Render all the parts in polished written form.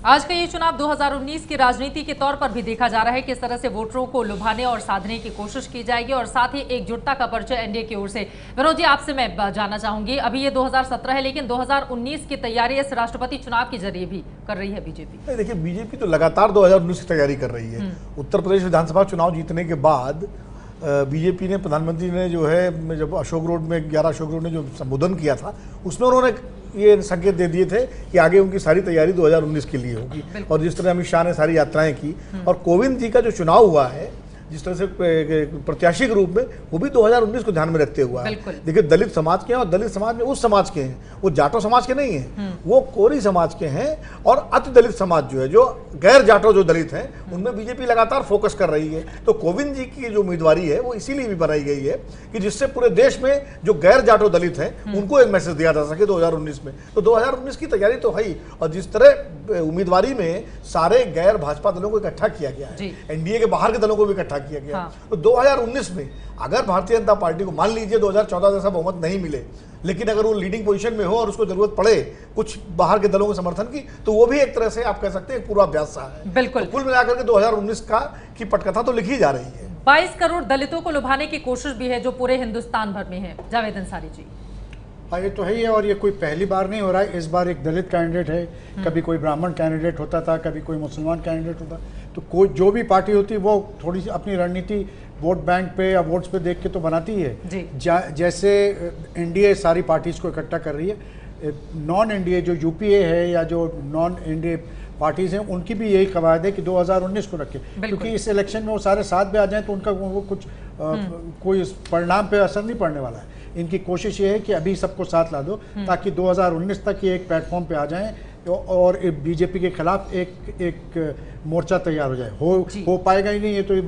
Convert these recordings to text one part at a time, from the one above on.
आज का ये चुनाव 2019 की राजनीति के तौर पर भी देखा जा रहा है। किस तरह से वोटरों को लुभाने और साधने की कोशिश की जाएगी और साथ ही एकजुटता का परिचय एनडीए की ओर से। विनोद जी, आपसे मैं जानना चाहूंगी, अभी ये 2017 है लेकिन 2019 की तैयारी इस राष्ट्रपति चुनाव के जरिए भी कर रही है बीजेपी। देखिए, बीजेपी तो लगातार 2019 की तैयारी कर रही है। उत्तर प्रदेश विधानसभा चुनाव जीतने के बाद बीजेपी ने, प्रधानमंत्री ने जो है, जब अशोक रोड में 11 अशोक रोड ने जो संबोधन किया था उसमें उन्होंने ये संकेत दे दिए थे कि आगे उनकी सारी तैयारी 2019 के लिए होगी। और जिस तरह अमित शाह ने सारी यात्राएं की और कोविंद जी का जो चुनाव हुआ है जिस तरह से प्रत्याशी के रूप में, वो भी 2019 को ध्यान में रखते हुआ है। देखिए, दलित समाज के हैं और दलित समाज में उस समाज के हैं, वो जाटो समाज के नहीं हैं, वो कोरी समाज के हैं। और अति दलित समाज जो है, जो गैर जाटो जो दलित हैं, उनमें बीजेपी लगातार फोकस कर रही है। तो कोविंद जी की जो उम्मीदवारी है वो इसीलिए भी बनाई गई है कि जिससे पूरे देश में जो गैर जाटो दलित हैं उनको एक मैसेज दिया जा सके 2019 में। तो 2019 की तैयारी तो है ही। और जिस तरह उम्मीदवारी में सारे गैर भाजपा दलों को इकट्ठा किया गया है, एनडीए के बाहर के दलों को भी इकट्ठा किया गया। तो 2019 में अगर भारतीय जनता पार्टी को, मान लीजिए 2014 जैसा बहुमत नहीं मिले, लेकिन अगर वो लीडिंग पोजीशन में हो और उसको जरूरत पड़े कुछ बाहर के दलों के समर्थन की, तो वो भी एक तरह से आप कह सकते हैं एक पूर्वाभ्यास सा है। बिल्कुल। तो कुल मिलाकर के 2019 की पटकथा तो लिखी जा रही है। 22 करोड़ दलितों को लुभाने की कोशिश भी है जो पूरे हिंदुस्तान भर में है। जावेद अंसारी जी। हाँ, ये तो है ही है और ये कोई पहली बार नहीं हो रहा है। इस बार एक दलित कैंडिडेट है, कभी कोई ब्राह्मण कैंडिडेट होता था, कभी कोई मुसलमान कैंडिडेट होता। तो कोई जो भी पार्टी होती है वो थोड़ी सी अपनी रणनीति वोट बैंक पे या वोट्स पे देख के तो बनाती है। जैसे एनडीए सारी पार्टीज को इकट्ठा कर रही है, नॉन एनडीए जो यूपीए है या जो नॉन एनडीए पार्टीज हैं, उनकी भी यही कवायद है कि 2019 को रखें, क्योंकि इस इलेक्शन में वो सारे साथ में आ जाएं तो उनका वो कुछ कोई परिणाम पे असर नहीं पड़ने वाला है। इनकी कोशिश ये है कि अभी सबको साथ ला दो ताकि 2019 तक ये एक प्लेटफॉर्म पे आ जाएं और बीजेपी के खिलाफ एक मोर्चा तैयार हो जाए। हो पाएगा ही नहीं, ये तो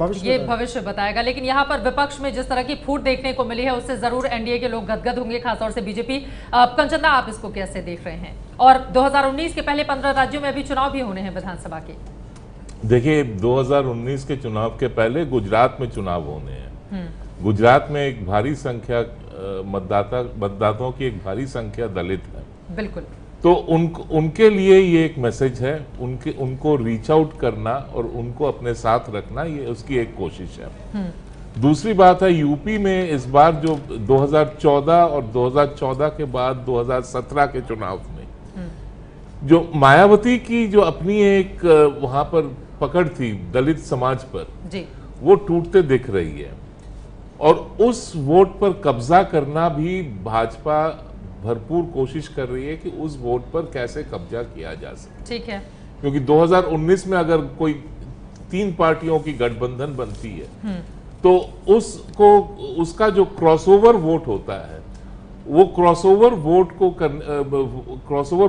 भविष्य बताएगा। लेकिन यहाँ पर विपक्ष में जिस तरह की फूट देखने को मिली है उससे जरूर एनडीए के लोग गदगद होंगे, खासतौर से बीजेपी। कंचना, आप इसको कैसे देख रहे हैं? और 2019 के पहले 15 राज्यों में अभी चुनाव भी होने हैं विधानसभा के। देखिए, 2019 के चुनाव के पहले गुजरात में चुनाव होने हैं। गुजरात में एक भारी संख्या मतदाताओं की एक भारी संख्या दलित है। बिल्कुल। तो उनके लिए ये एक मैसेज है, उनको रीच आउट करना और उनको अपने साथ रखना, ये उसकी एक कोशिश है। दूसरी बात है, यूपी में इस बार जो 2014 और 2014 के बाद 2017 के चुनाव में जो मायावती की जो अपनी एक वहां पर पकड़ थी दलित समाज पर जी, वो टूटते दिख रही है। और उस वोट पर कब्जा करना भी भाजपा भरपूर कोशिश कर रही है कि उस वोट पर कैसे कब्जा किया जा सके। ठीक है, क्योंकि 2019 में अगर कोई 3 पार्टियों की गठबंधन बनती है तो उसका जो क्रॉसओवर वोट होता है, वो क्रॉसओवर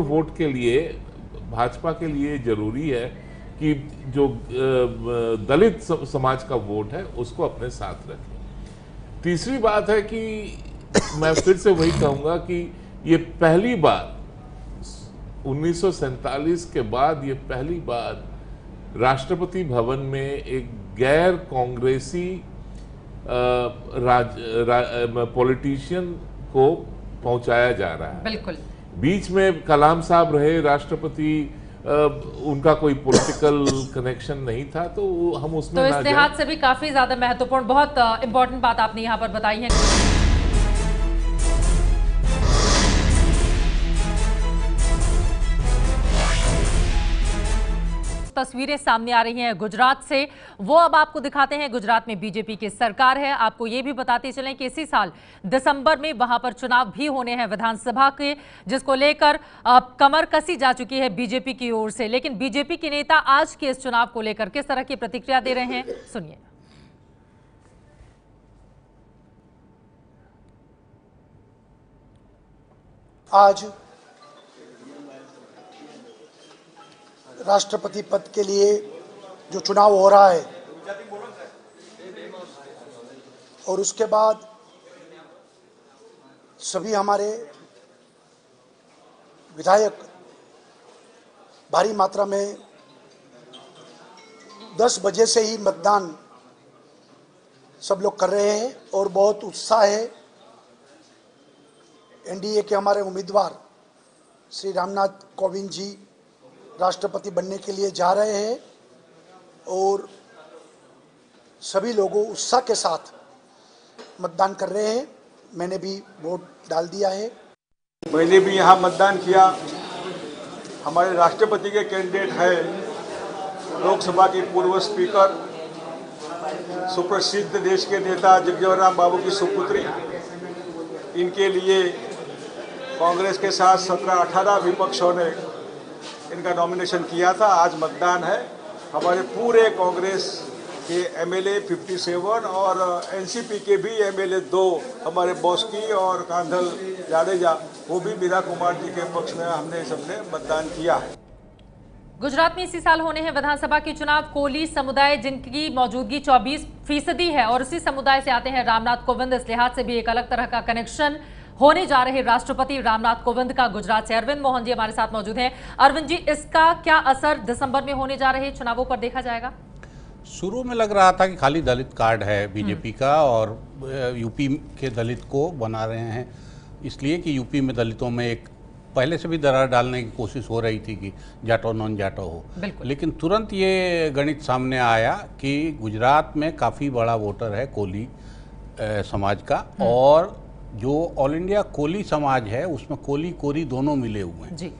वोट के लिए भाजपा के लिए जरूरी है कि जो दलित समाज का वोट है उसको अपने साथ रखें। तीसरी बात है कि मैं फिर से वही कहूंगा कि ये पहली बार 1947 के बाद ये पहली बार राष्ट्रपति भवन में एक गैर कांग्रेसी पॉलिटिशियन को पहुंचाया जा रहा है। बिल्कुल। बीच में कलाम साहब रहे राष्ट्रपति, उनका कोई पॉलिटिकल कनेक्शन नहीं था, तो हम उसमें तो इस लिहाज से भी काफी ज्यादा महत्वपूर्ण, बहुत इंपॉर्टेंट बात आपने यहाँ पर बताई है। तस्वीरें सामने आ रही हैं गुजरात से, वो अब आपको दिखाते हैं। गुजरात में बीजेपी की सरकार है। आपको ये भी बताते चलें कि इसी साल दिसंबर में वहां पर चुनाव भी होने हैं विधानसभा के, जिसको लेकर कमर कसी जा चुकी है बीजेपी की ओर से। लेकिन बीजेपी के नेता आज के इस चुनाव को लेकर किस तरह की प्रतिक्रिया दे रहे हैं, सुनिए। आज राष्ट्रपति पद के लिए जो चुनाव हो रहा है और उसके बाद सभी हमारे विधायक भारी मात्रा में 10 बजे से ही मतदान सब लोग कर रहे हैं और बहुत उत्साह है। एनडीए के हमारे उम्मीदवार श्री रामनाथ कोविंद जी राष्ट्रपति बनने के लिए जा रहे हैं और सभी लोगों उत्साह के साथ मतदान कर रहे हैं। मैंने भी वोट डाल दिया है। मैंने भी यहाँ मतदान किया। हमारे राष्ट्रपति के कैंडिडेट है लोकसभा के पूर्व स्पीकर, सुप्रसिद्ध देश के नेता जगजीवन राम बाबू की सुपुत्री। इनके लिए कांग्रेस के साथ 17-18 विपक्षों ने इनका नॉमिनेशन किया था। आज मतदान है। हमारे पूरे कांग्रेस के एमएलए 57 और एनसीपी के भी एमएलए 2 हमारे बॉस्की और कांधल जाडेजा, वो भी मीरा कुमार जी के पक्ष में हमने सबने मतदान किया है। गुजरात में इसी साल होने हैं विधानसभा के चुनाव। कोली समुदाय जिनकी मौजूदगी 24% है और उसी समुदाय से आते हैं रामनाथ कोविंद। इस लिहाज से भी एक अलग तरह का कनेक्शन होने जा रहे राष्ट्रपति रामनाथ कोविंद का गुजरात से। अरविंद मोहन जी हमारे साथ मौजूद हैं। अरविंद जी, इसका क्या असर दिसंबर में होने जा रहे चुनावों पर देखा जाएगा? शुरू में लग रहा था कि खाली दलित कार्ड है बीजेपी का और यूपी के दलित को बना रहे हैं, इसलिए कि यूपी में दलितों में एक पहले से भी दरार डालने की कोशिश हो रही थी कि जाटो नॉन जाटो हो। लेकिन तुरंत ये गणित सामने आया कि गुजरात में काफ़ी बड़ा वोटर है कोली समाज का, और जो ऑल इंडिया कोली समाज है उसमें कोली कोरी दोनों मिले हुए हैं जी।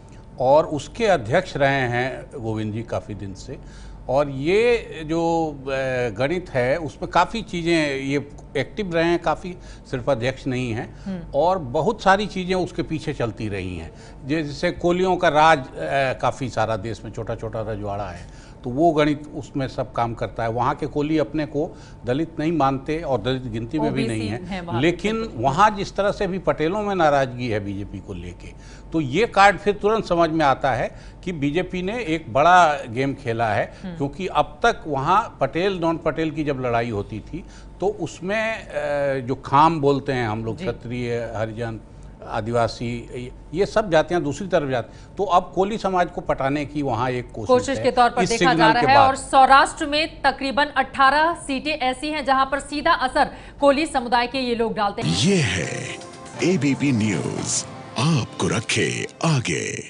और उसके अध्यक्ष रहे हैं गोविंद जी काफ़ी दिन से। और ये जो गणित है उसमें काफ़ी चीज़ें ये एक्टिव रहे हैं, काफ़ी सिर्फ अध्यक्ष नहीं हैं, और बहुत सारी चीज़ें उसके पीछे चलती रही हैं। जैसे कोलियों का राज काफ़ी सारा देश में छोटा छोटा रजवाड़ा है, तो वो गणित उसमें सब काम करता है। वहाँ के कोली अपने को दलित नहीं मानते और दलित गिनती में भी नहीं है, लेकिन वहाँ जिस तरह से भी पटेलों में नाराज़गी है बीजेपी को लेके, तो ये कार्ड फिर तुरंत समझ में आता है कि बीजेपी ने एक बड़ा गेम खेला है। क्योंकि अब तक वहाँ पटेल नॉन पटेल की जब लड़ाई होती थी तो उसमें जो खाम बोलते हैं हम लोग, क्षत्रिय, हरिजन, आदिवासी, ये सब जातियां दूसरी तरफ जाती, तो अब कोली समाज को पटाने की वहाँ एक कोशिश के तौर पर देखा जा रहा है। और सौराष्ट्र में तकरीबन 18 सीटें ऐसी हैं जहां पर सीधा असर कोली समुदाय के ये लोग डालते हैं। ये है एबीपी न्यूज़, आपको रखे आगे।